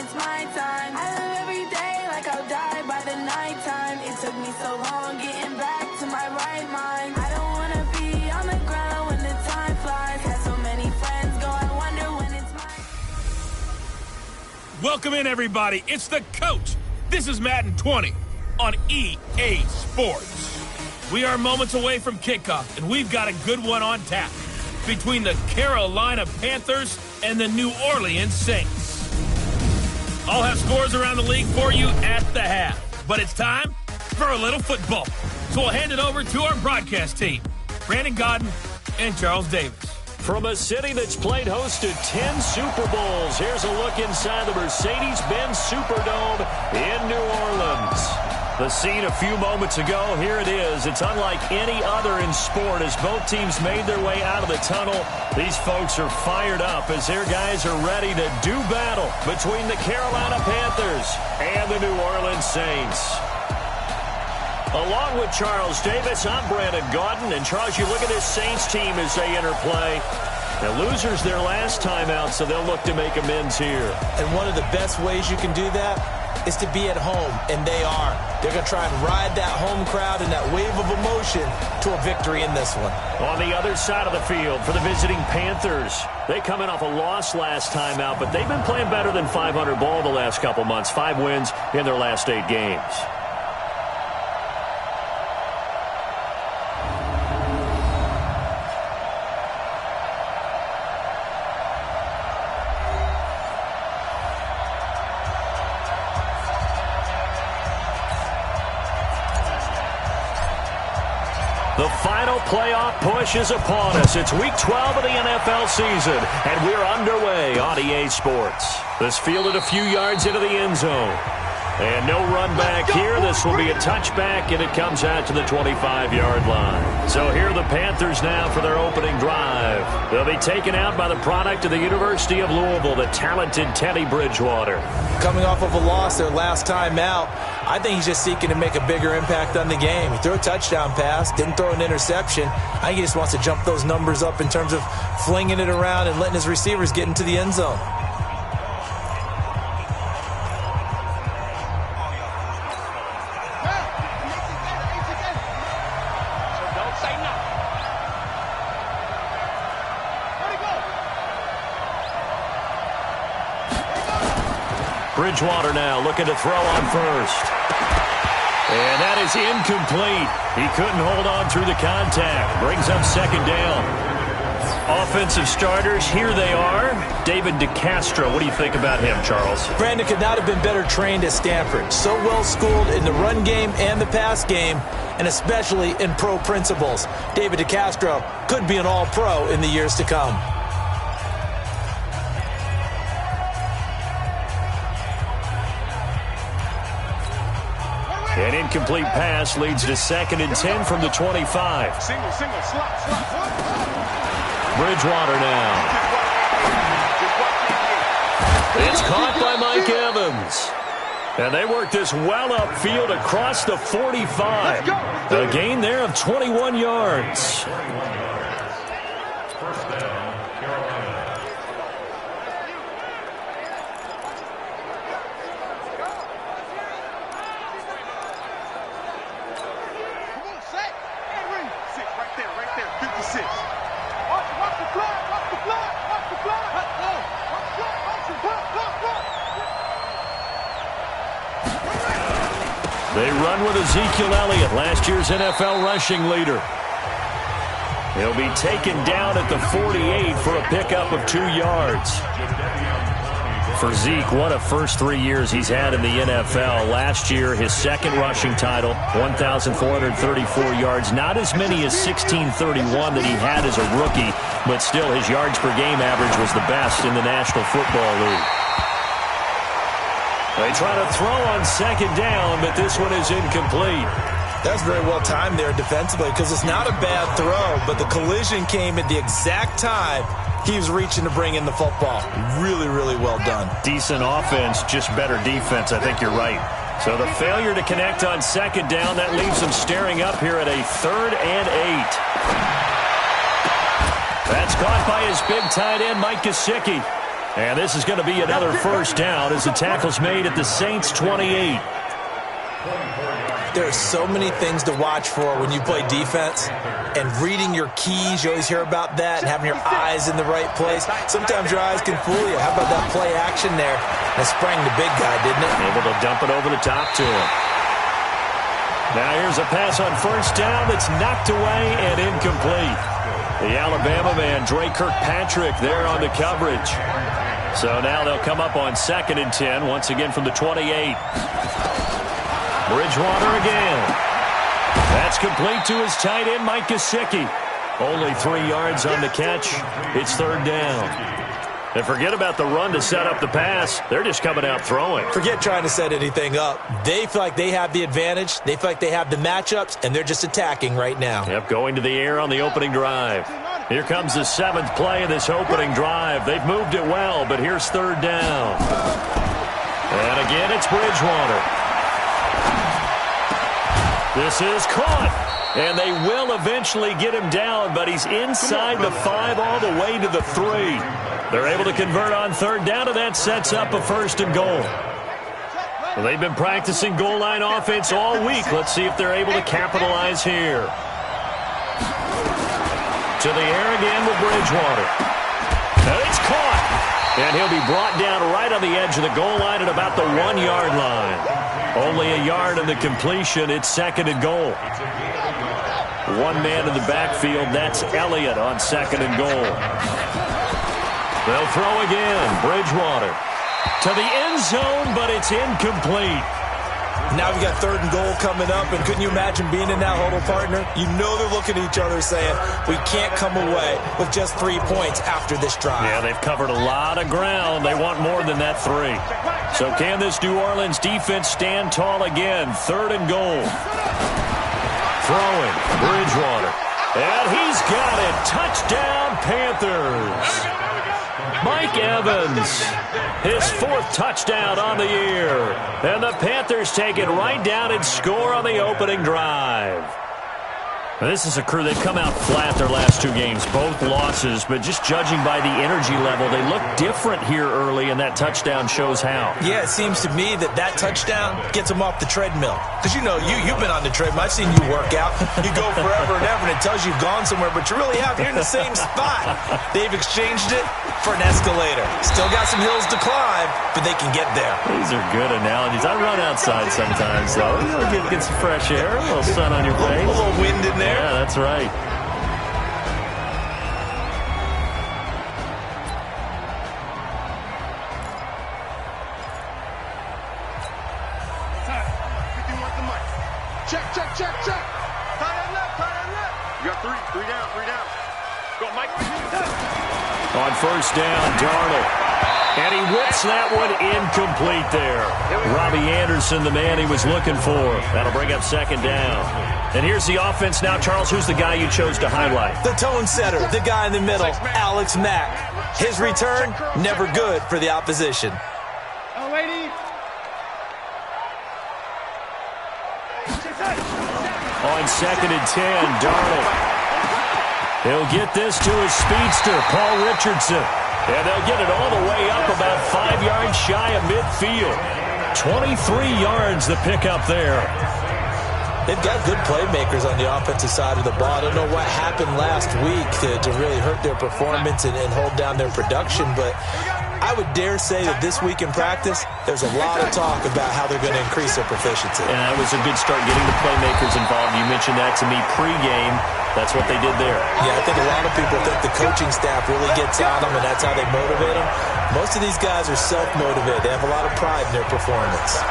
it's my time. I live every day like I'll die by the nighttime. It took me so long getting back to my right mind. I don't wanna be on the ground when the time flies. Had so many friends go, I wonder when it's my... Welcome in, everybody. It's the coach. This is Madden 20 on EA Sports. We are moments away from kickoff, and we've got a good one on tap between the Carolina Panthers and the New Orleans Saints. I'll have scores around the league for you at the half, but it's time for a little football. So we'll hand it over to our broadcast team, Brandon Godden and Charles Davis. From a city that's played host to 10 Super Bowls, here's a look inside the Mercedes-Benz Superdome in New Orleans. The scene a few moments ago, here it is. It's unlike any other in sport as both teams made their way out of the tunnel. These folks are fired up as their guys are ready to do battle between the Carolina Panthers and the New Orleans Saints. Along with Charles Davis, I'm Brandon Godden. And Charles, you look at this Saints team as they enter play. The losers their last time out, so they'll look to make amends here. And one of the best ways you can do that is to be at home, and they are. They're going to try and ride that home crowd and that wave of emotion to a victory in this one. On the other side of the field for the visiting Panthers, they come in off a loss last time out, but they've been playing better than 500 ball the last couple months. 5 wins in their last 8 games. The final playoff push is upon us. It's Week 12 of the NFL season, and we're underway on EA Sports. This fielded a few yards into the end zone. And no run back here. This will be a touchback, and it comes out to the 25-yard line. So here are the Panthers now for their opening drive. They'll be taken out by the product of the University of Louisville, the talented Teddy Bridgewater. Coming off of a loss their last time out, I think he's just seeking to make a bigger impact on the game. He threw a touchdown pass, didn't throw an interception. I think he just wants to jump those numbers up in terms of flinging it around and letting his receivers get into the end zone. Bridgewater now looking to throw on first. And that is incomplete. He couldn't hold on through the contact. Brings up second down. Offensive starters, here they are. David DeCastro, what do you think about him, Charles? Brandon could not have been better trained at Stanford. So well schooled in the run game and the pass game, and especially in pro principles. David DeCastro could be an all-pro in the years to come. An incomplete pass leads to 2nd and 10 from the 25. Single, slot. Bridgewater now. It's caught by Mike Evans. And they work this well upfield across the 45. A gain there of 21 yards. They run with Ezekiel Elliott, last year's NFL rushing leader. He'll be taken down at the 48 for a pickup of 2 yards. For Zeke, what a first 3 years he's had in the NFL. Last year, his 2nd rushing title, 1,434 yards. Not as many as 1,631 that he had as a rookie, but still his yards per game average was the best in the National Football League. They try to throw on 2nd down, but this one is incomplete. That's very well timed there defensively because it's not a bad throw, but the collision came at the exact time he was reaching to bring in the football. Really, really well done. Decent offense, just better defense. I think you're right. So the failure to connect on 2nd down, that leaves them staring up here at a 3rd and 8. That's caught by his big tight end, Mike Gesicki. And this is going to be another first down as the tackle's made at the Saints' 28. There are so many things to watch for when you play defense, and reading your keys, you always hear about that, and having your eyes in the right place. Sometimes your eyes can fool you. How about that play action there? That sprang the big guy, didn't it? Able to dump it over the top to him. Now here's a pass on first down that's knocked away and incomplete. The Alabama man, Dre Kirkpatrick, there on the coverage. So now they'll come up on 2nd and 10, once again from the 28. Bridgewater again. That's complete to his tight end, Mike Gesicki. Only 3 yards on the catch. It's 3rd down. And forget about the run to set up the pass. They're just coming out throwing. Forget trying to set anything up. They feel like they have the advantage. They feel like they have the matchups, and they're just attacking right now. Yep, going to the air on the opening drive. Here comes the 7th play of this opening drive. They've moved it well, but here's 3rd down. And again, it's Bridgewater. This is caught, and they will eventually get him down, but he's inside the 5 all the way to the 3. They're able to convert on 3rd down, and that sets up a 1st and goal. Well, they've been practicing goal line offense all week. Let's see if they're able to capitalize here. To the air again with Bridgewater. And it's caught, and he'll be brought down right on the edge of the goal line at about the 1-yard line. Only a yard in the completion. It's 2nd and goal. One man in the backfield. That's Elliott on 2nd and goal. They'll throw again. Bridgewater to the end zone, but it's incomplete. Now we've got 3rd and goal coming up, and couldn't you imagine being in that huddle, partner? You know they're looking at each other saying, we can't come away with just 3 points after this drive. Yeah, they've covered a lot of ground. They want more than that 3. So can this New Orleans defense stand tall again? 3rd and goal. Throwing, Bridgewater. And he's got it. Touchdown, Panthers. Mike Evans, his 4th touchdown on the year. And the Panthers take it right down and score on the opening drive. Now, this is a crew, they've come out flat their last 2 games, both losses, but just judging by the energy level, they look different here early, and that touchdown shows how. Yeah, it seems to me that touchdown gets them off the treadmill. Because, you know, you've been on the treadmill. I've seen you work out. You go forever and ever, and it tells you you've gone somewhere, but you really have. You're in the same spot. They've exchanged it for an escalator. Still got some hills to climb, but they can get there. These are good analogies. I run outside sometimes, though. Get some fresh air, a little sun on your face. A little wind in there. Yeah, that's right. Check. Tie that left. You got 3 down. Go, Mike. On first down, Darnold. And he whips that one incomplete there. Robbie Anderson, the man he was looking for. That'll bring up 2nd down. And here's the offense now. Charles, who's the guy you chose to highlight? The tone setter, the guy in the middle, Alex Mack. His return, never good for the opposition. Oh, lady. On 2nd and 10, Darnold. He'll get this to his speedster, Paul Richardson. And they'll get it all the way up about 5 yards shy of midfield. 23 yards the pickup there. They've got good playmakers on the offensive side of the ball. I don't know what happened last week to really hurt their performance and hold down their production, but I would dare say that this week in practice, there's a lot of talk about how they're going to increase their proficiency. And that was a good start getting the playmakers involved. You mentioned that to me pregame. That's what they did there. Yeah, I think a lot of people think the coaching staff really gets on them, and that's how they motivate them. Most of these guys are self-motivated. They have a lot of pride in their performance.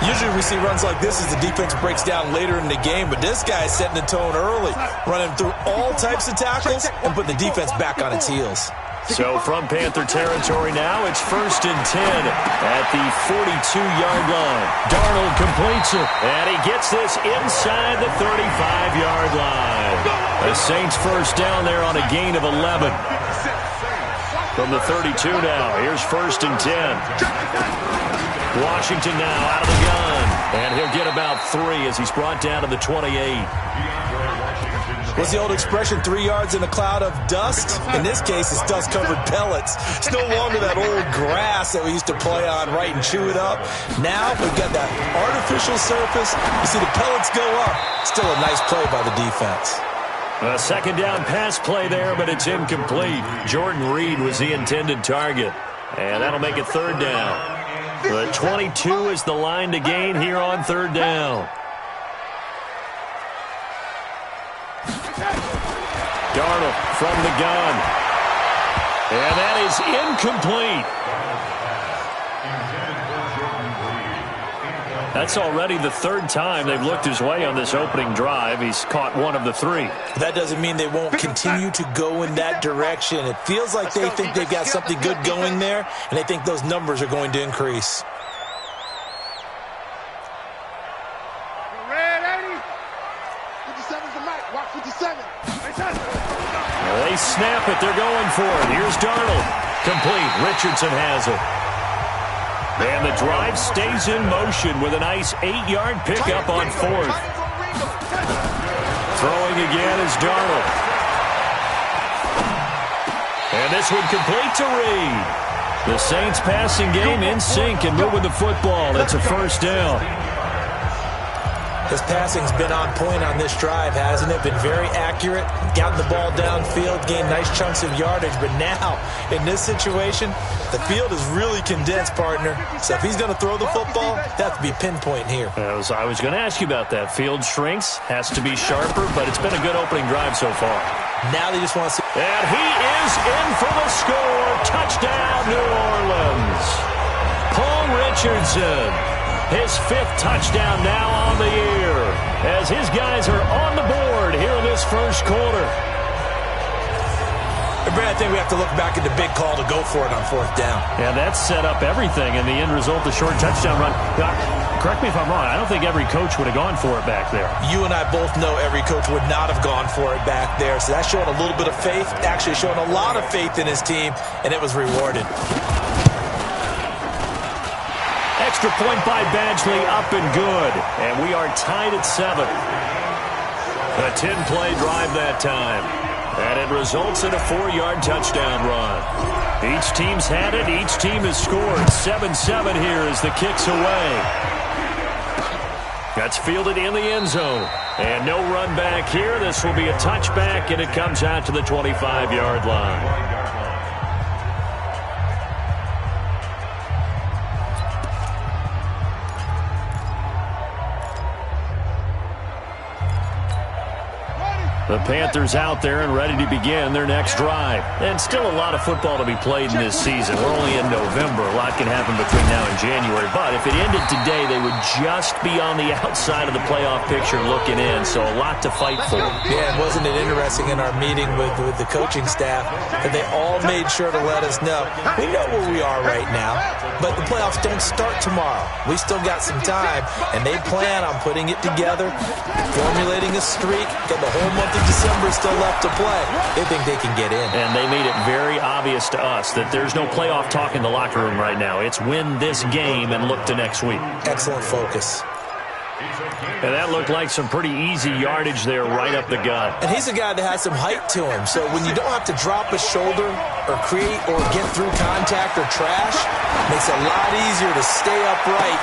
Usually we see runs like this as the defense breaks down later in the game, but this guy is setting the tone early, running through all types of tackles and putting the defense back on its heels. So from Panther territory now, it's 1st and 10 at the 42-yard line. Darnold completes it, and he gets this inside the 35-yard line. The Saints first down there on a gain of 11. From the 32 now, here's 1st and 10. Washington now out of the gun, and he'll get about 3 as he's brought down to the 28. What's the old expression, 3 yards in a cloud of dust? In this case, it's dust-covered pellets. It's no longer that old grass that we used to play on, right, and chew it up. Now we've got that artificial surface. You see the pellets go up. Still a nice play by the defense. A second down pass play there, but it's incomplete. Jordan Reed was the intended target. And that'll make it third down. The 22 is the line to gain here on third down. Darnold from the gun. And that is incomplete. That's already the third time they've looked his way on this opening drive. He's caught one of the 3. That doesn't mean they won't continue to go in that direction. It feels like they think they've got something good going there, and they think those numbers are going to increase. They snap it. They're going for it. Here's Darnold. Complete. Richardson has it. And the drive stays in motion with a nice 8-yard pickup on fourth. Throwing again is Darnold. And this one complete to Reed. The Saints passing game in sync and moving the football. It's a first down. His passing's been on point on this drive, hasn't it? Been very accurate, gotten the ball downfield, gained nice chunks of yardage. But now, in this situation, the field is really condensed, partner. So if he's going to throw the football, that has to be pinpoint here. I was going to ask you about that. Field shrinks, has to be sharper, but it's been a good opening drive so far. Now they just want to see. And he is in for the score. Touchdown, New Orleans. Paul Richardson. His 5th touchdown now on the year as his guys are on the board here in this first quarter. Brad, I think we have to look back at the big call to go for it on fourth down. Yeah, that set up everything, and the end result, the short touchdown run. Correct me if I'm wrong. I don't think every coach would have gone for it back there. You and I both know every coach would not have gone for it back there. So that's showing a little bit of faith, actually showing a lot of faith in his team, and it was rewarded. Extra point by Badgley, up and good. And we are tied at 7. A 10-play drive that time. And it results in a 4-yard touchdown run. Each team's had it. Each team has scored. 7-7 here as the kick's away. That's fielded in the end zone. And no run back here. This will be a touchback, and it comes out to the 25-yard line. The Panthers out there and ready to begin their next drive. And still a lot of football to be played in this season. We're only in November. A lot can happen between now and January. But if it ended today, they would just be on the outside of the playoff picture looking in. So a lot to fight for. Yeah, and wasn't it interesting in our meeting with the coaching staff that they all made sure to let us know. We know where we are right now, but the playoffs don't start tomorrow. We still got some time, and they plan on putting it together, formulating a streak, got the whole month of December still left to play. They think they can get in. And they made it very obvious to us that there's no playoff talk in the locker room right now. It's win this game and look to next week. Excellent focus. And that looked like some pretty easy yardage there right up the gut. And he's a guy that has some height to him. So when you don't have to drop a shoulder or create or get through contact or trash, makes it a lot easier to stay upright.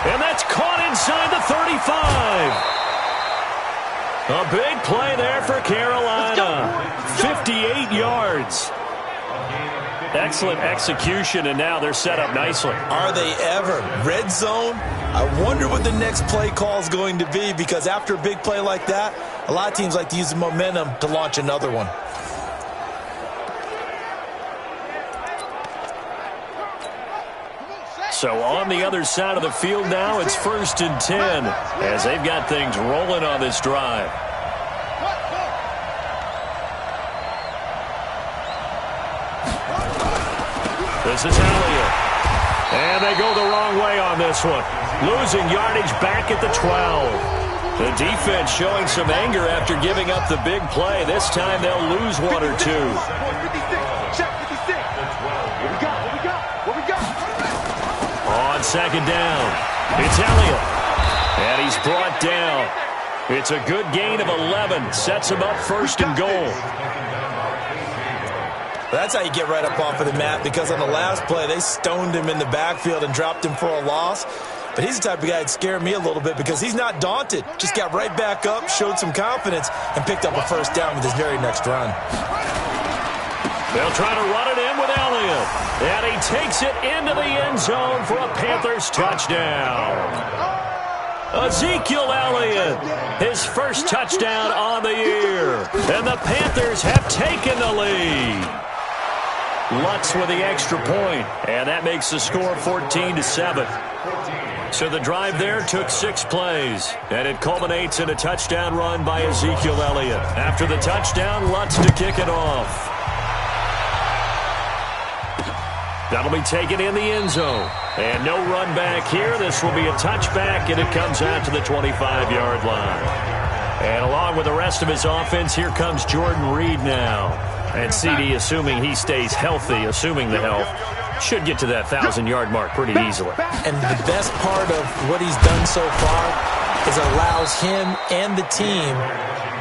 And that's caught inside the 35. A big play there for Carolina. 58 yards. Excellent execution, and now they're set up nicely. Are they ever? Red zone? I wonder what the next play call is going to be, because after a big play like that, a lot of teams like to use the momentum to launch another one. So on the other side of the field now, it's 1st and 10 as they've got things rolling on this drive. This is Elliott. And they go the wrong way on this one. Losing yardage back at the 12. The defense showing some anger after giving up the big play. This time they'll lose one or two. On second down, it's Elliott. And he's brought down. It's a good gain of 11. Sets him up first and goal. That's how you get right up off of the mat, because on the last play, they stoned him in the backfield and dropped him for a loss. But he's the type of guy that'd scare me a little bit because he's not daunted. Just got right back up, showed some confidence, and picked up a first down with his very next run. They'll try to run it in with Elliott. And he takes it into the end zone for a Panthers touchdown. Ezekiel Elliott, his first touchdown on the year. And the Panthers have taken the lead. Lutz with the extra point, and that makes the score 14-7. So the drive there took 6 plays, and it culminates in a touchdown run by Ezekiel Elliott. After the touchdown, Lutz to kick it off. That'll be taken in the end zone. And no run back here. This will be a touchback, and it comes out to the 25-yard line. And along with the rest of his offense, here comes Jordan Reed now. And CD, assuming he stays healthy, assuming the health, should get to that 1,000-yard mark pretty easily. And the best part of what he's done so far is it allows him and the team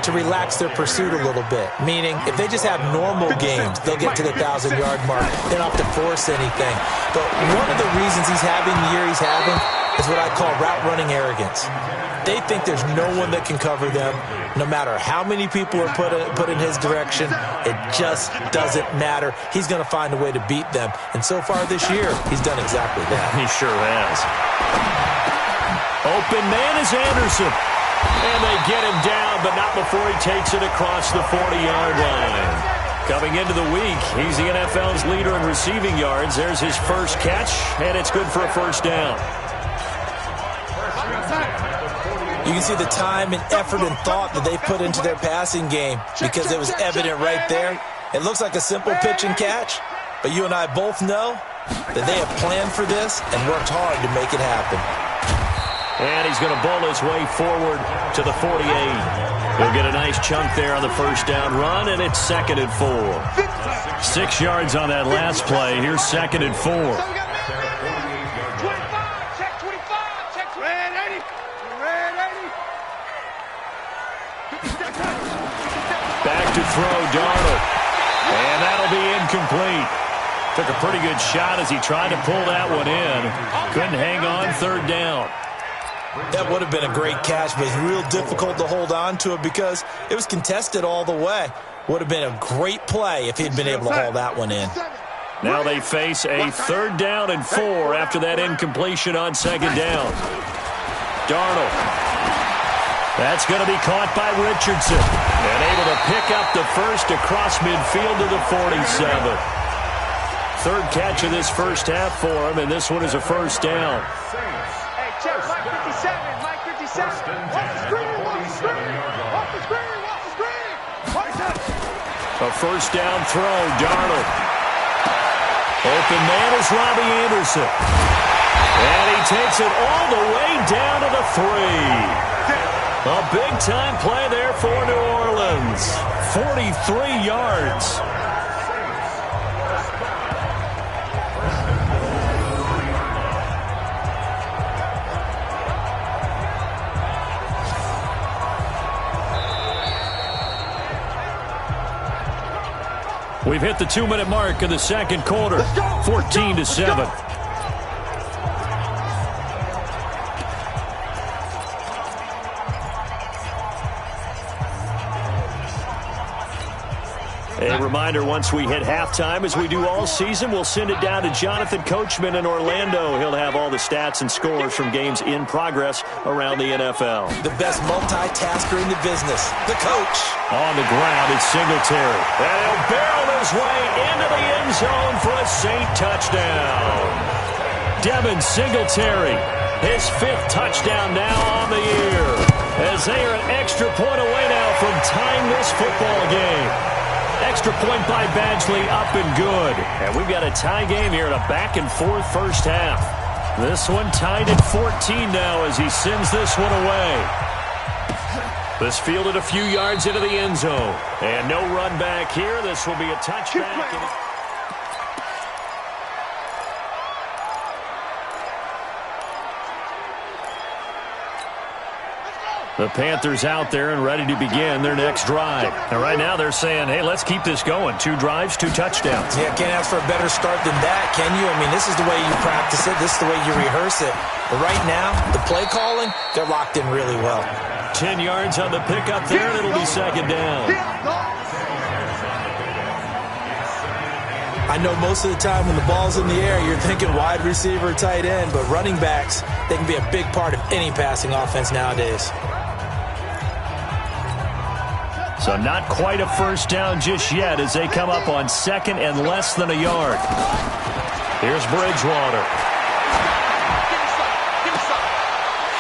to relax their pursuit a little bit. Meaning, if they just have normal games, they'll get to the 1,000-yard mark. They don't have to force anything. But one of the reasons he's having the year he's having is what I call route-running arrogance. They think there's no one that can cover them. No matter how many people are put in his direction, it just doesn't matter. He's going to find a way to beat them. And so far this year, he's done exactly that. He sure has. Open man is Anderson. And they get him down, but not before he takes it across the 40-yard line. Coming into the week, he's the NFL's leader in receiving yards. There's his first catch, and it's good for a first down. You can see the time and effort and thought that they put into their passing game because it was evident right there. It looks like a simple pitch and catch, but you and I both know that they have planned for this and worked hard to make it happen. And he's going to bowl his way forward to the 48. He'll get a nice chunk there on the first down run, and it's 2nd and 4. 6 yards on that last play. Here's 2nd and 4. Back to throw, Darnold. And that'll be incomplete. Took a pretty good shot as he tried to pull that one in. Couldn't hang on, 3rd down. That would have been a great catch, but it's real difficult to hold on to it because it was contested all the way. Would have been a great play if he'd been able to haul that one in. Now they face a 3rd down and 4 after that incompletion on 2nd down. Darnold. That's going to be caught by Richardson. And able to pick up the first across midfield to the 47. 3rd catch of this first half for him, and this one is a first down. Hey, check, Mike 57, Mike 57. Off the screen, off the screen, off the screen, off the screen. A first down throw, Darnold. Open man is Robbie Anderson. And he takes it all the way down to the 3. A big-time play there for New Orleans. 43 yards. We've hit the 2-minute mark of the 2nd quarter. 14-7. A reminder, once we hit halftime, as we do all season, we'll send it down to Jonathan Coachman in Orlando. He'll have all the stats and scores from games in progress around the NFL. The best multitasker in the business, the coach. On the ground, it's Singletary. And he'll barrel his way into the end zone for a Saint touchdown. Devin Singletary, his 5th touchdown now on the year, as they are an extra point away now from tying this football game. Extra point by Badgley, up and good. And we've got a tie game here in a back-and-forth first half. This one tied at 14 now as he sends this one away. This fielded a few yards into the end zone. And no run back here. This will be a touchback. The Panthers out there and ready to begin their next drive. And right now they're saying, hey, let's keep this going. 2 drives, 2 touchdowns. Yeah, can't ask for a better start than that, can you? I mean, this is the way you practice it. This is the way you rehearse it. But right now, the play calling, they're locked in really well. 10 yards on the pickup there, and it'll be second down. I know most of the time when the ball's in the air, you're thinking wide receiver, tight end, but running backs, they can be a big part of any passing offense nowadays. So not quite a first down just yet as they come up on second and less than a yard. Here's Bridgewater.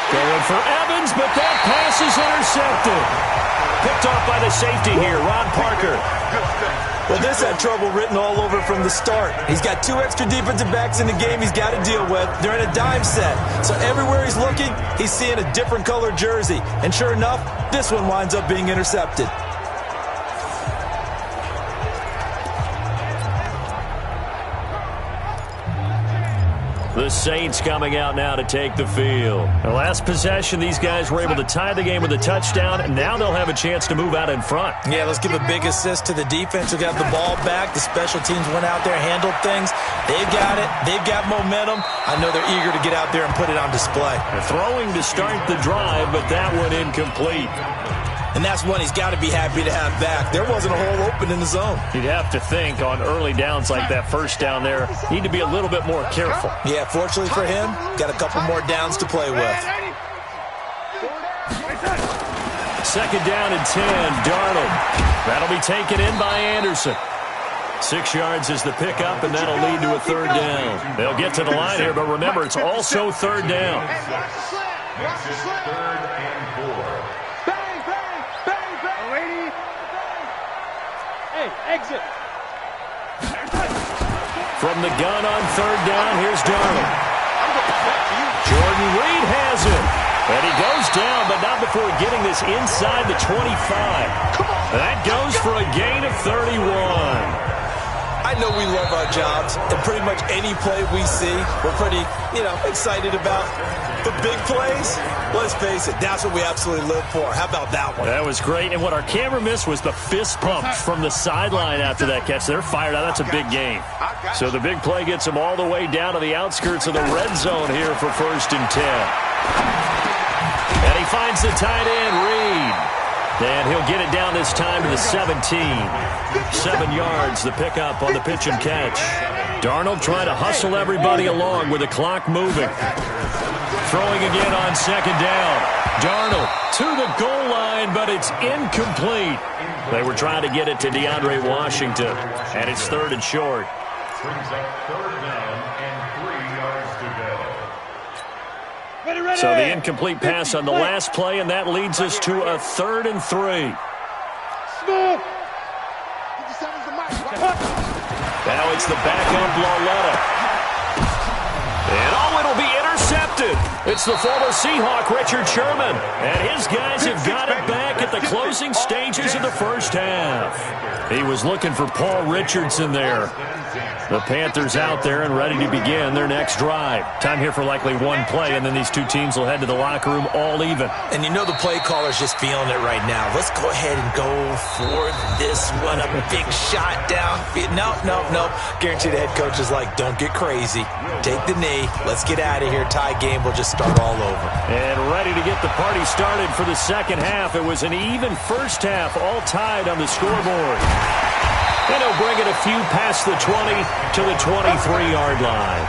Going for Evans, but that pass is intercepted. Picked off by the safety here, Ron Parker. Well, this had trouble written all over from the start. He's got 2 extra defensive backs in the game he's got to deal with. They're in a dime set. So everywhere he's looking, he's seeing a different color jersey. And sure enough, this one winds up being intercepted. The Saints coming out now to take the field. The last possession, these guys were able to tie the game with a touchdown, and now they'll have a chance to move out in front. Yeah, let's give a big assist to the defense who got the ball back. The special teams went out there, handled things. They've got it. They've got momentum. I know they're eager to get out there and put it on display. They're throwing to start the drive, but that one incomplete. And that's one he's got to be happy to have back. There wasn't a hole open in the zone. You'd have to think on early downs like that first down there, need to be a little bit more careful. Yeah, fortunately for him, got a couple more downs to play with. Second down and 10, Darnold. That'll be taken in by Anderson. 6 yards is the pickup, and that'll lead to a third down. They'll get to the line here, but remember, it's also third down. Third and 4. Exit. From the gun on third down, here's Darnold. Jordan Reed has it. And he goes down, but not before getting this inside the 25. That goes for a gain of 31. I know we love our jobs, and pretty much any play we see, we're pretty, excited about. The big plays, let's face it, that's what we absolutely live for. How about that one? That was great, and what our camera missed was the fist pumps from the sideline after that catch. They're fired out. That's a big gain. So the big play gets them all the way down to the outskirts of the red zone here for first and 10. And he finds the tight end, Reed. And he'll get it down this time to the 17. 7 yards, the pickup on the pitch and catch. Darnold trying to hustle everybody along with the clock moving. Throwing again on second down. Darnold to the goal line, but it's incomplete. They were trying to get it to DeAndre Washington, and it's third and short. Brings up third down and 3 yards to go. So the incomplete pass on the last play, and that leads us to a 3rd and 3. Now it's the backup Lauletta. And it'll be intercepted. It's the former Seahawk, Richard Sherman. And his guys have got it back at the closing stages of the first half. He was looking for Paul Richardson there. The Panthers out there and ready to begin their next drive. Time here for likely one play, and then these two teams will head to the locker room all even. And you know the play caller's just feeling it right now. Let's go ahead and go for this one. A big shot down. No. Guarantee the head coach is like, don't get crazy. Take the knee. Let's get out of here. Tie game will just start all over. And ready to get the party started for the second half. It was an even first half, all tied on the scoreboard. And he'll bring it a few past the 20 to the 23-yard line.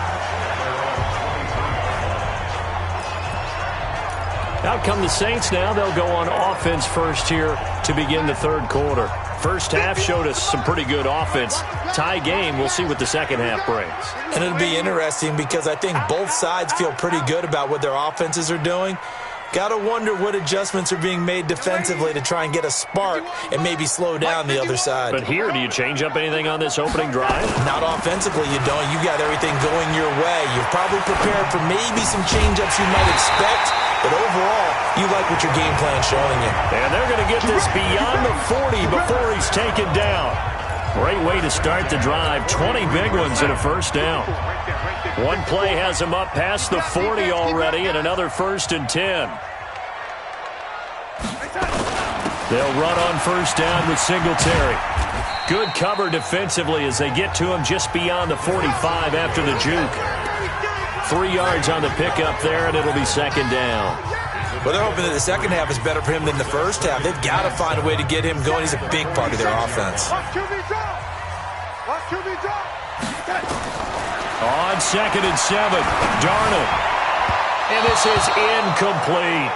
Out come the Saints now. They'll go on offense first here to begin the third quarter. First half showed us some pretty good offense. Tie game, we'll see what the second half brings. And it'll be interesting because I think both sides feel pretty good about what their offenses are doing. Gotta wonder what adjustments are being made defensively to try and get a spark and maybe slow down the other side. But here, do you change up anything on this opening drive? Not offensively, you don't. You got everything going your way. You've probably prepared for maybe some change-ups you might expect, but overall, you like what your game plan's showing you. And they're going to get this beyond the 40 before he's taken down. Great way to start the drive. 20 big ones and a first down. One play has him up past the 40 already, and another 1st and 10. They'll run on first down with Singletary. Good cover defensively as they get to him just beyond the 45 after the juke. 3 yards on the pickup there, and it'll be second down. Well, they're hoping that the second half is better for him than the first half. They've got to find a way to get him going. He's a big part of their offense. On 2nd and 7, Darnold. And this is incomplete.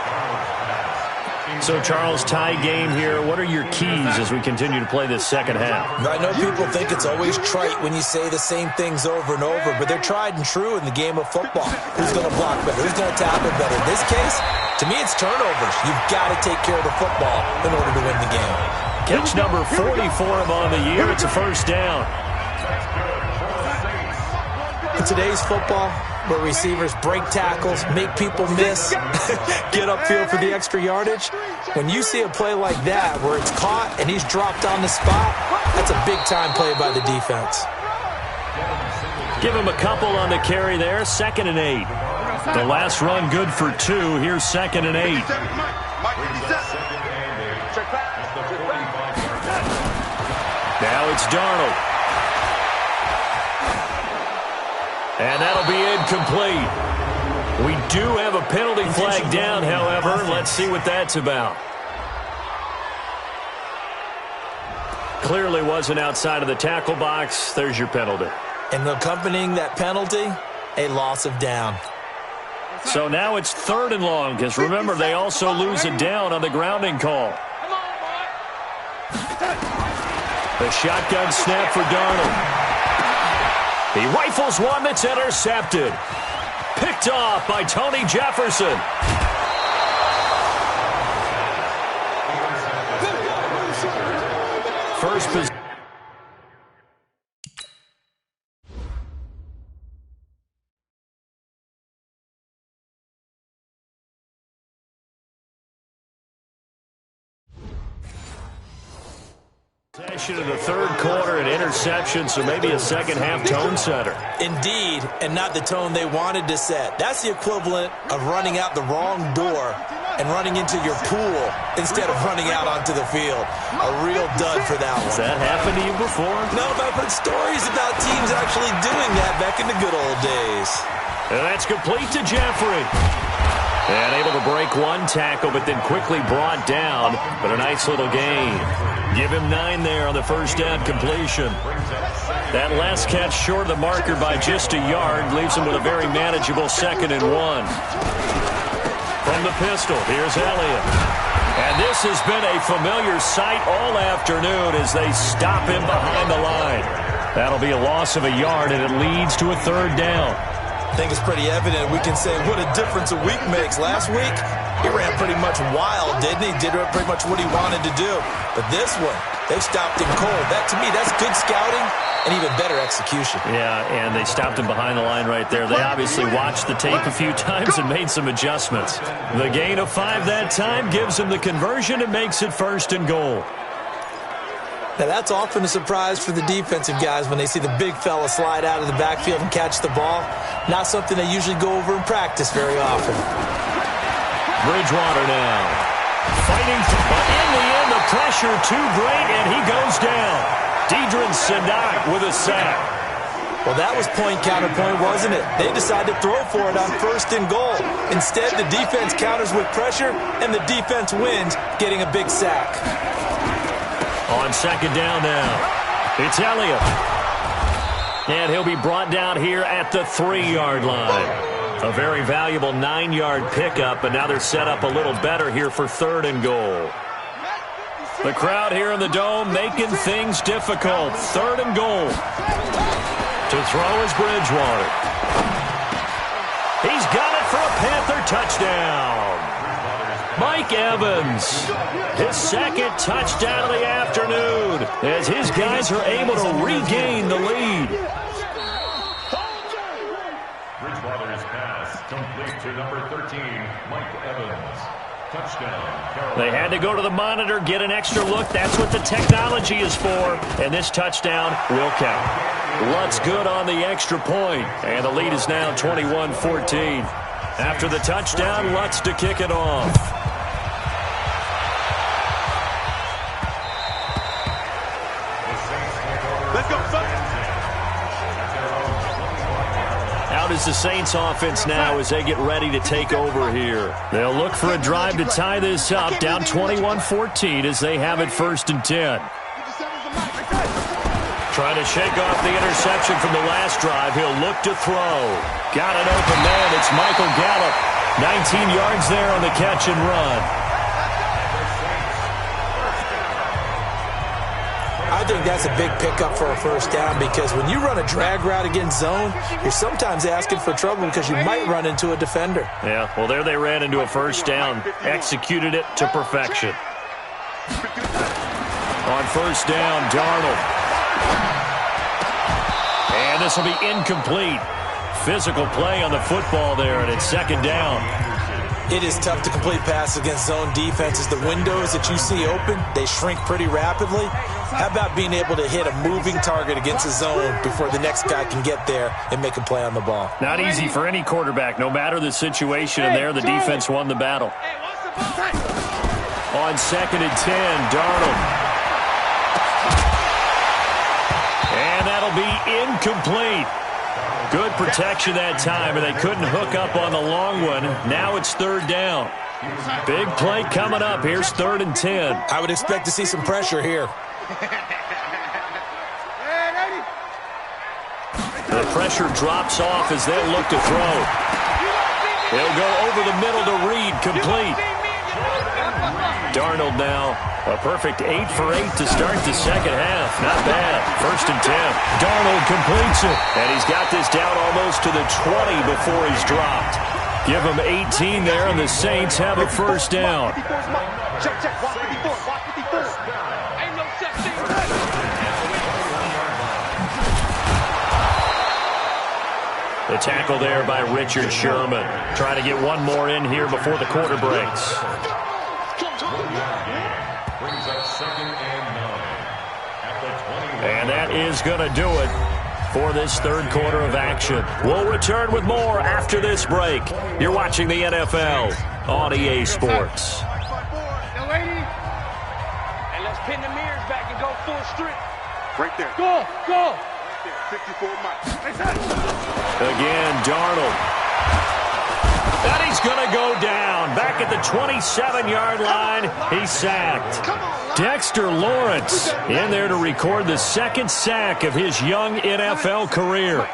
So, Charles, tie game here. What are your keys as we continue to play this second half? I know people think it's always trite when you say the same things over and over, but they're tried and true in the game of football. Who's going to block better? Who's going to tackle better? In this case, to me, it's turnovers. You've got to take care of the football in order to win the game. Catch number 44 on the year. It's a first down. In today's football, where receivers break tackles, make people miss, get upfield for the extra yardage, when you see a play like that where it's caught and he's dropped on the spot, that's a big-time play by the defense. Give him a couple on the carry there. 2nd and 8. The last run good for 2. Here's 2nd and 8. Now it's Darnold. And that'll be incomplete. We do have a penalty flag down, however. Let's see what that's about. Clearly wasn't outside of the tackle box. There's your penalty. And accompanying that penalty, a loss of down. So now it's 3rd and long, because remember, they also lose a down on the grounding call. The shotgun snap for Darnold. He rifles one that's intercepted. Picked off by Tony Jefferson. First position. Possession in the 3rd quarter, an interception, so maybe a second-half tone setter. Indeed, and not the tone they wanted to set. That's the equivalent of running out the wrong door and running into your pool instead of running out onto the field. A real dud for that one. Has that happened to you before? No, but I've heard stories about teams actually doing that back in the good old days. And that's complete to Jeffrey. And able to break one tackle, but then quickly brought down. But a nice little gain. Give him 9 there on the first down completion. That last catch short of the marker by just a yard leaves him with a very manageable 2nd and 1. From the pistol, here's Elliott. And this has been a familiar sight all afternoon as they stop him behind the line. That'll be a loss of a yard, and it leads to a 3rd down. I think it's pretty evident. We can say what a difference a week makes. Last week, he ran pretty much wild, didn't he? Did pretty much what he wanted to do. But this one, they stopped him cold. That, to me, that's good scouting and even better execution. Yeah, and they stopped him behind the line right there. They obviously watched the tape a few times and made some adjustments. The gain of 5 that time gives him the conversion and makes it 1st and goal. Now, that's often a surprise for the defensive guys when they see the big fella slide out of the backfield and catch the ball. Not something they usually go over in practice very often. Bridgewater now. Fighting, but in the end, the pressure too great, and he goes down. Deidrin Sendak with a sack. Well, that was point-counterpoint, wasn't it? They decided to throw for it on 1st and goal. Instead, the defense counters with pressure, and the defense wins, getting a big sack. On 2nd down now, it's Elliott. And he'll be brought down here at the 3-yard line. A very valuable 9-yard pickup, but now they're set up a little better here for 3rd and goal. The crowd here in the Dome making things difficult. 3rd and goal. To throw is Bridgewater. He's got it for a Panther touchdown. Mike Evans, his 2nd touchdown of the afternoon, as his guys are able to regain the lead. Bridgewater's pass complete to number 13, Mike Evans. Touchdown, Carolina. They had to go to the monitor, get an extra look. That's what the technology is for. And this touchdown will count. Lutz good on the extra point, and the lead is now 21-14. After the touchdown, Lutz to kick it off. is the Saints offense now as they get ready to take over here. They'll look for a drive to tie this up, down 21-14 as they have it 1st and 10. Trying to shake off the interception from the last drive. He'll look to throw. Got an open man. It's Michael Gallup. 19 yards there on the catch and run. I think that's a big pickup for a 1st down because when you run a drag route against zone, you're sometimes asking for trouble because you might run into a defender. Yeah, well, there they ran into a 1st down. Executed it to perfection. On 1st down, Darnold. And this will be incomplete. Physical play on the football there, and it's 2nd down. It is tough to complete passes against zone defenses. The windows that you see open, they shrink pretty rapidly. How about being able to hit a moving target against a zone before the next guy can get there and make a play on the ball? Not easy for any quarterback, no matter the situation, and there the defense won the battle. On 2nd and 10, Darnold. And that'll be incomplete. Good protection that time, and they couldn't hook up on the long one. Now it's 3rd down. Big play coming up. Here's 3rd and 10. I would expect to see some pressure here. The pressure drops off as they'll look to throw. He'll go over the middle to Reed, complete. Darnold now, a perfect 8 for 8 to start the 2nd half. Not bad. 1st and 10. Darnold completes it. And he's got this down almost to the 20 before he's dropped. Give him 18 there, and the Saints have a 1st down. Check. Watch 54. Watch 54. Ain't no such thing. The tackle there by Richard Sherman. Trying to get one more in here before the quarter breaks. Brings up 2nd and 9. At the 20. And that is going to do it for this 3rd quarter of action. We'll return with more after this break. You're watching the NFL on EA Sports. Now, lady. And let's pin the mirrors back and go full strip. Right there. Go. Right there. 54 miles. Again, Darnold. And he's going to go down. Back at the 27-yard line, he's sacked. Dexter Lawrence in there to record the 2nd sack of his young NFL career.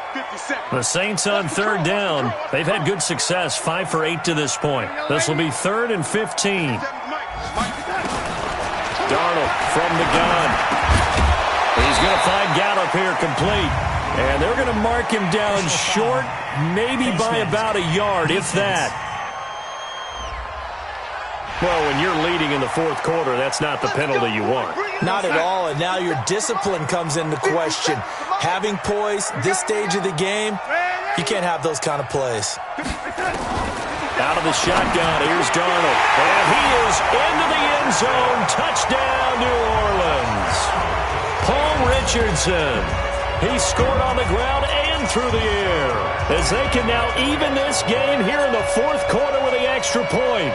The Saints on 3rd down. They've had good success, 5 for 8 to this point. This will be 3rd and 15. Darnold from the gun. He's going to find Gallup here, complete. And they're going to mark him down short, maybe by about a yard, if that. Well, when you're leading in the 4th quarter, that's not the penalty you want. Not at all, and now your discipline comes into question. Having poise this stage of the game, you can't have those kind of plays. Out of the shotgun, here's Darnold. And he is into the end zone. Touchdown, New Orleans. Paul Richardson. He scored on the ground and through the air as they can now even this game here in the 4th quarter with the extra point.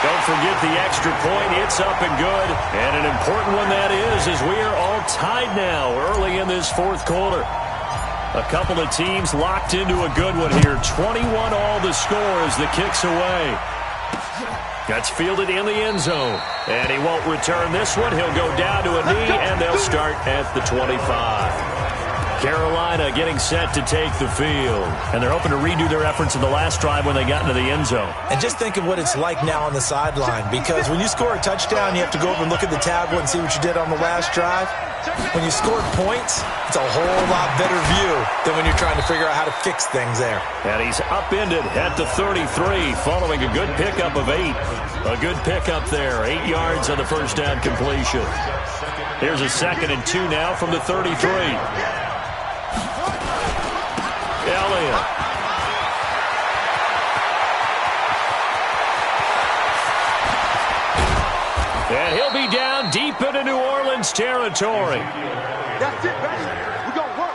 Don't forget the extra point. It's up and good. And an important one that is, as we are all tied now early in this 4th quarter. A couple of teams locked into a good one here. 21 all the score as the kick's away. That's fielded in the end zone. And he won't return this one. He'll go down to a knee, and they'll start at the 25. Carolina getting set to take the field. And they're hoping to redo their efforts in the last drive when they got into the end zone. And just think of what it's like now on the sideline, because when you score a touchdown, you have to go over and look at the tablet and see what you did on the last drive. When you score points, it's a whole lot better view than when you're trying to figure out how to fix things there. And he's upended at the 33 following a good pickup of 8. A good pickup there. 8 yards on the first down completion. Here's a 2nd and 2 now from the 33. Elliott. And he'll be down deep into New Orleans territory. That's it, baby. We're going to work.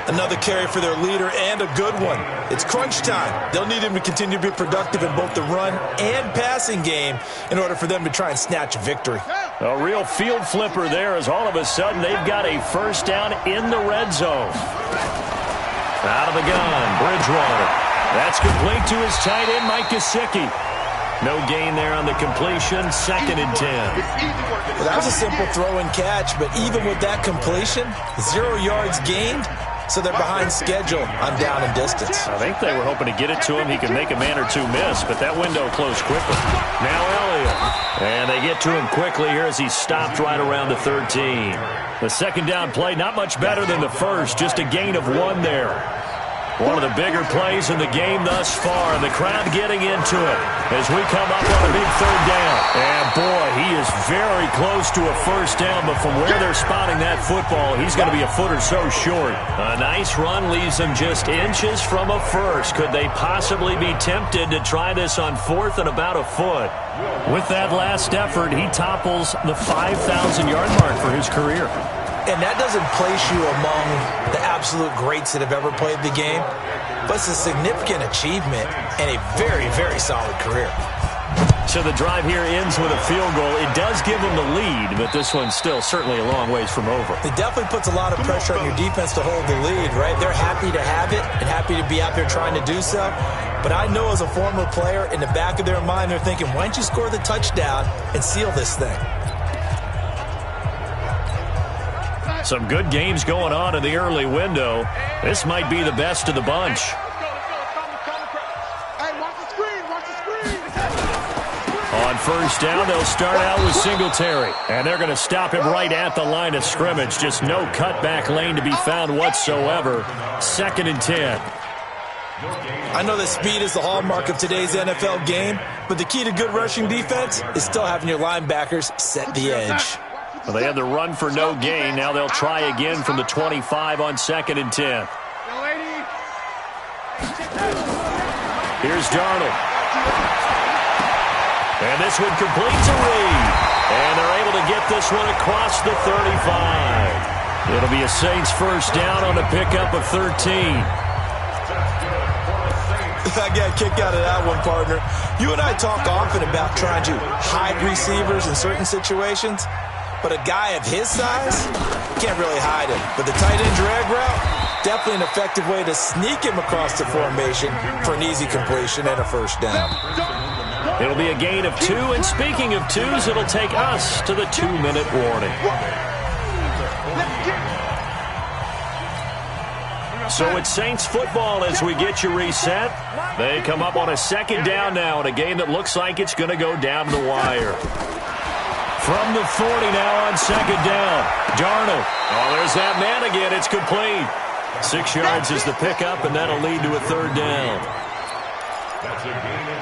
Another carry for their leader and a good one. It's crunch time. They'll need him to continue to be productive in both the run and passing game in order for them to try and snatch a victory. A real field flipper there as all of a sudden they've got a first down in the red zone. Out of the gun, Bridgewater. That's complete to his tight end, Mike Gesicki. No gain there on the completion, 2nd and 10. Well, that was a simple throw and catch, but even with that completion, 0 yards gained, so they're behind schedule on down and distance. I think they were hoping to get it to him. He could make a man or two miss, but that window closed quickly. Now Elliott. And they get to him quickly here as he stopped right around the 13. The second down play, not much better than the first, just a gain of 1 there. One of the bigger plays in the game thus far, and the crowd getting into it as we come up on a big 3rd down. And, boy, he is very close to a first down, but from where they're spotting that football, he's going to be a foot or so short. A nice run leaves them just inches from a first. Could they possibly be tempted to try this on 4th and about a foot? With that last effort, he topples the 5,000-yard mark for his career. And that doesn't place you among the absolute greats that have ever played the game, but it's a significant achievement and a very, very solid career. So the drive here ends with a field goal. It does give them the lead, but this one's still certainly a long ways from over. It definitely puts a lot of pressure on your defense to hold the lead, right? They're happy to have it and happy to be out there trying to do so. But I know as a former player, in the back of their mind, they're thinking, why don't you score the touchdown and seal this thing? Some good games going on in the early window. This might be the best of the bunch. On first down, they'll start out with Singletary. And they're going to stop him right at the line of scrimmage. Just no cutback lane to be found whatsoever. 2nd and 10. I know that speed is the hallmark of today's NFL game, but the key to good rushing defense is still having your linebackers set the edge. Well, they had the run for no gain. Now they'll try again from the 25 on 2nd and 10. Here's Darnold. And this one complete to Reed. And they're able to get this one across the 35. It'll be a Saints first down on a pickup of 13. I got a kick out of that one, partner. You and I talk often about trying to hide receivers in certain situations. But a guy of his size, can't really hide him. But the tight end drag route, definitely an effective way to sneak him across the formation for an easy completion and a first down. It'll be a gain of 2, and speaking of 2s, it'll take us to the 2-minute warning. So it's Saints football as we get you reset. They come up on a 2nd down now in a game that looks like it's going to go down the wire. From the 40 now on 2nd down. Darnold. Oh, there's that man again. It's complete. 6 yards is the pickup, and that'll lead to a 3rd down.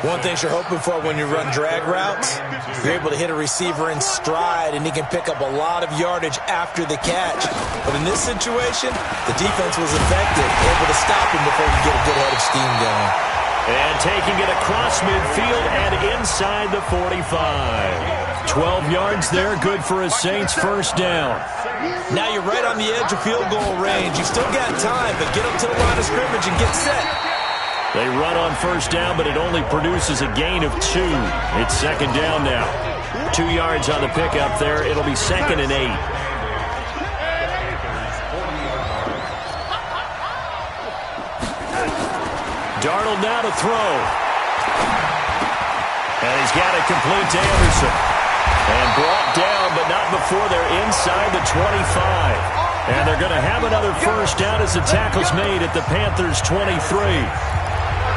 One thing you're hoping for when you run drag routes, you're able to hit a receiver in stride, and he can pick up a lot of yardage after the catch. But in this situation, the defense was effective, able to stop him before he get a good head of steam going. And taking it across midfield and inside the 45. 12 yards there, good for a Saints first down. Now you're right on the edge of field goal range. You've still got time, but get up to the line of scrimmage and get set. They run on first down, but it only produces a gain of 2. It's 2nd down now. 2 yards on the pickup there. It'll be 2nd and 8. Darnold now to throw. And he's got it complete to Anderson. And brought down, but not before they're inside the 25. And they're going to have another first down as the tackle's made at the Panthers' 23.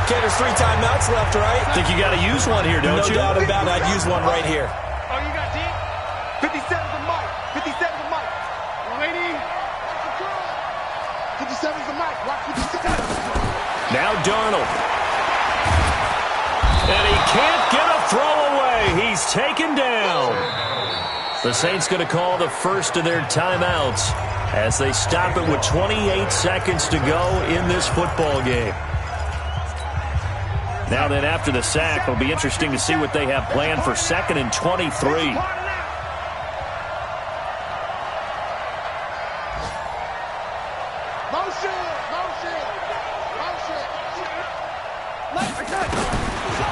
Okay, there's 3 timeouts left, right? Think you got to use one here, don't you? No doubt about it. I'd use one right here. Oh, you got deep? 57 to Mike. 57 to Mike. Lady. 57 to Mike. Watch 57. Now Darnold. And he can't get a throw away. He's taken down. The Saints going to call the first of their timeouts as they stop it with 28 seconds to go in this football game. Now then, after the sack, it'll be interesting to see what they have planned for 2nd and 23.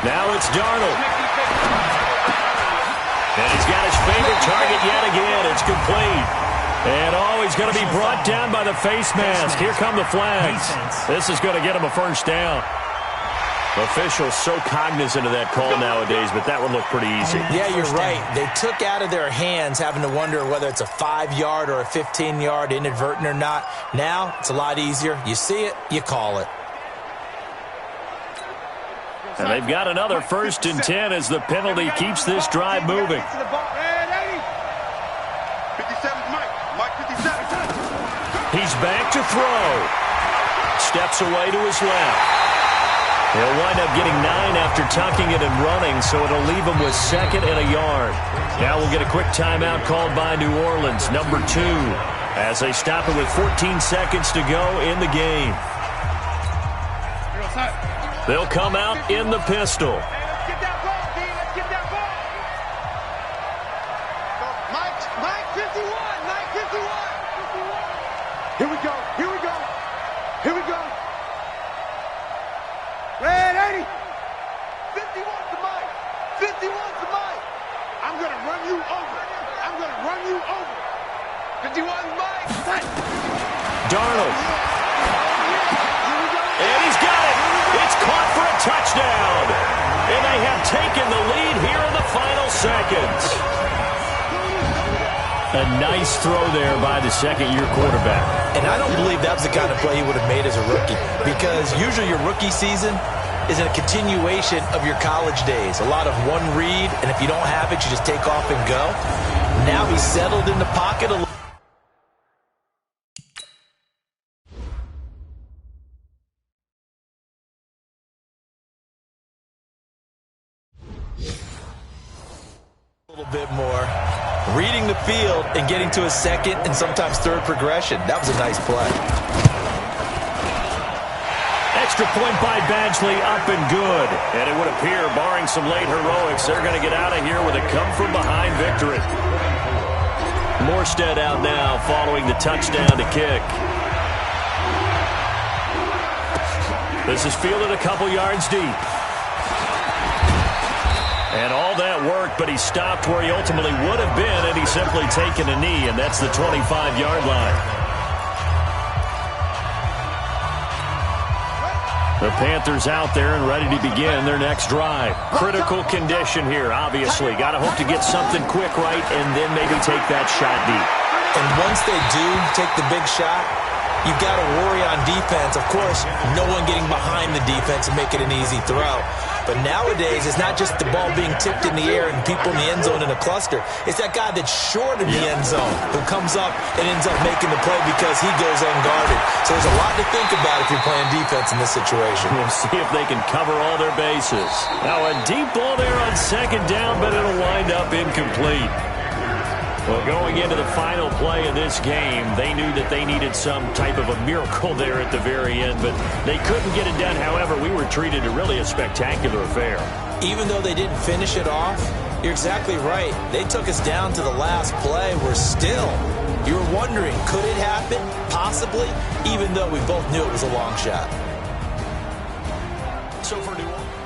Now it's Darnold. And he's got his favorite target yet again. It's complete. And, he's going to be brought down by the face mask. Here come the flags. This is going to get him a first down. Officials so cognizant of that call nowadays, but that one looked pretty easy. Yeah, you're right. They took out of their hands having to wonder whether it's a 5-yard or a 15-yard, inadvertent or not. Now, it's a lot easier. You see it, you call it. And they've got another 1st and 10 as the penalty keeps this drive moving. 57, Mike 57. He's back to throw. Steps away to his left. He'll wind up getting 9 after tucking it and running, so it'll leave him with 2nd and a yard. Now we'll get a quick timeout called by New Orleans, number 2, as they stop it with 14 seconds to go in the game. They'll come out in the pistol. Let's get that ball, D. Let's get that ball. Mike 51. Mike 51. Here we go. Here we go. Here we go. Red 80. 51 to Mike. 51 to Mike. I'm going to run you over. I'm going to run you over. 51 Mike. Darnold. And he's got it. It's caught for a touchdown. And they have taken the lead here in the final seconds. A nice throw there by the second-year quarterback. And I don't believe that was the kind of play he would have made as a rookie, because usually your rookie season is a continuation of your college days. A lot of one read, and if you don't have it, you just take off and go. Now he's settled in the pocket a little. Bit more, reading the field and getting to a 2nd and sometimes 3rd progression. That was a nice play. Extra point by Badgley, up and good. And it would appear, barring some late heroics, they're going to get out of here with a come-from-behind victory. Morstead out now following the touchdown to kick. This is fielded a couple yards deep. And all that worked, but he stopped where he ultimately would have been had he simply taken a knee, and that's the 25-yard line. The Panthers out there and ready to begin their next drive. Critical condition here, obviously. Got to hope to get something quick right and then maybe take that shot deep. And once they do take the big shot, you've got to worry on defense. Of course, no one getting behind the defense and make it an easy throw. But nowadays, it's not just the ball being tipped in the air and people in the end zone in a cluster. It's that guy that's short of the end zone who comes up and ends up making the play because he goes unguarded. So there's a lot to think about if you're playing defense in this situation. We'll see if they can cover all their bases. Now a deep ball there on 2nd down, but it'll wind up incomplete. Well, going into the final play of this game, they knew that they needed some type of a miracle there at the very end, but they couldn't get it done. However, we were treated to really a spectacular affair. Even though they didn't finish it off, you're exactly right. They took us down to the last play. We're still, you were wondering, could it happen? Possibly, even though we both knew it was a long shot. So for New Orleans.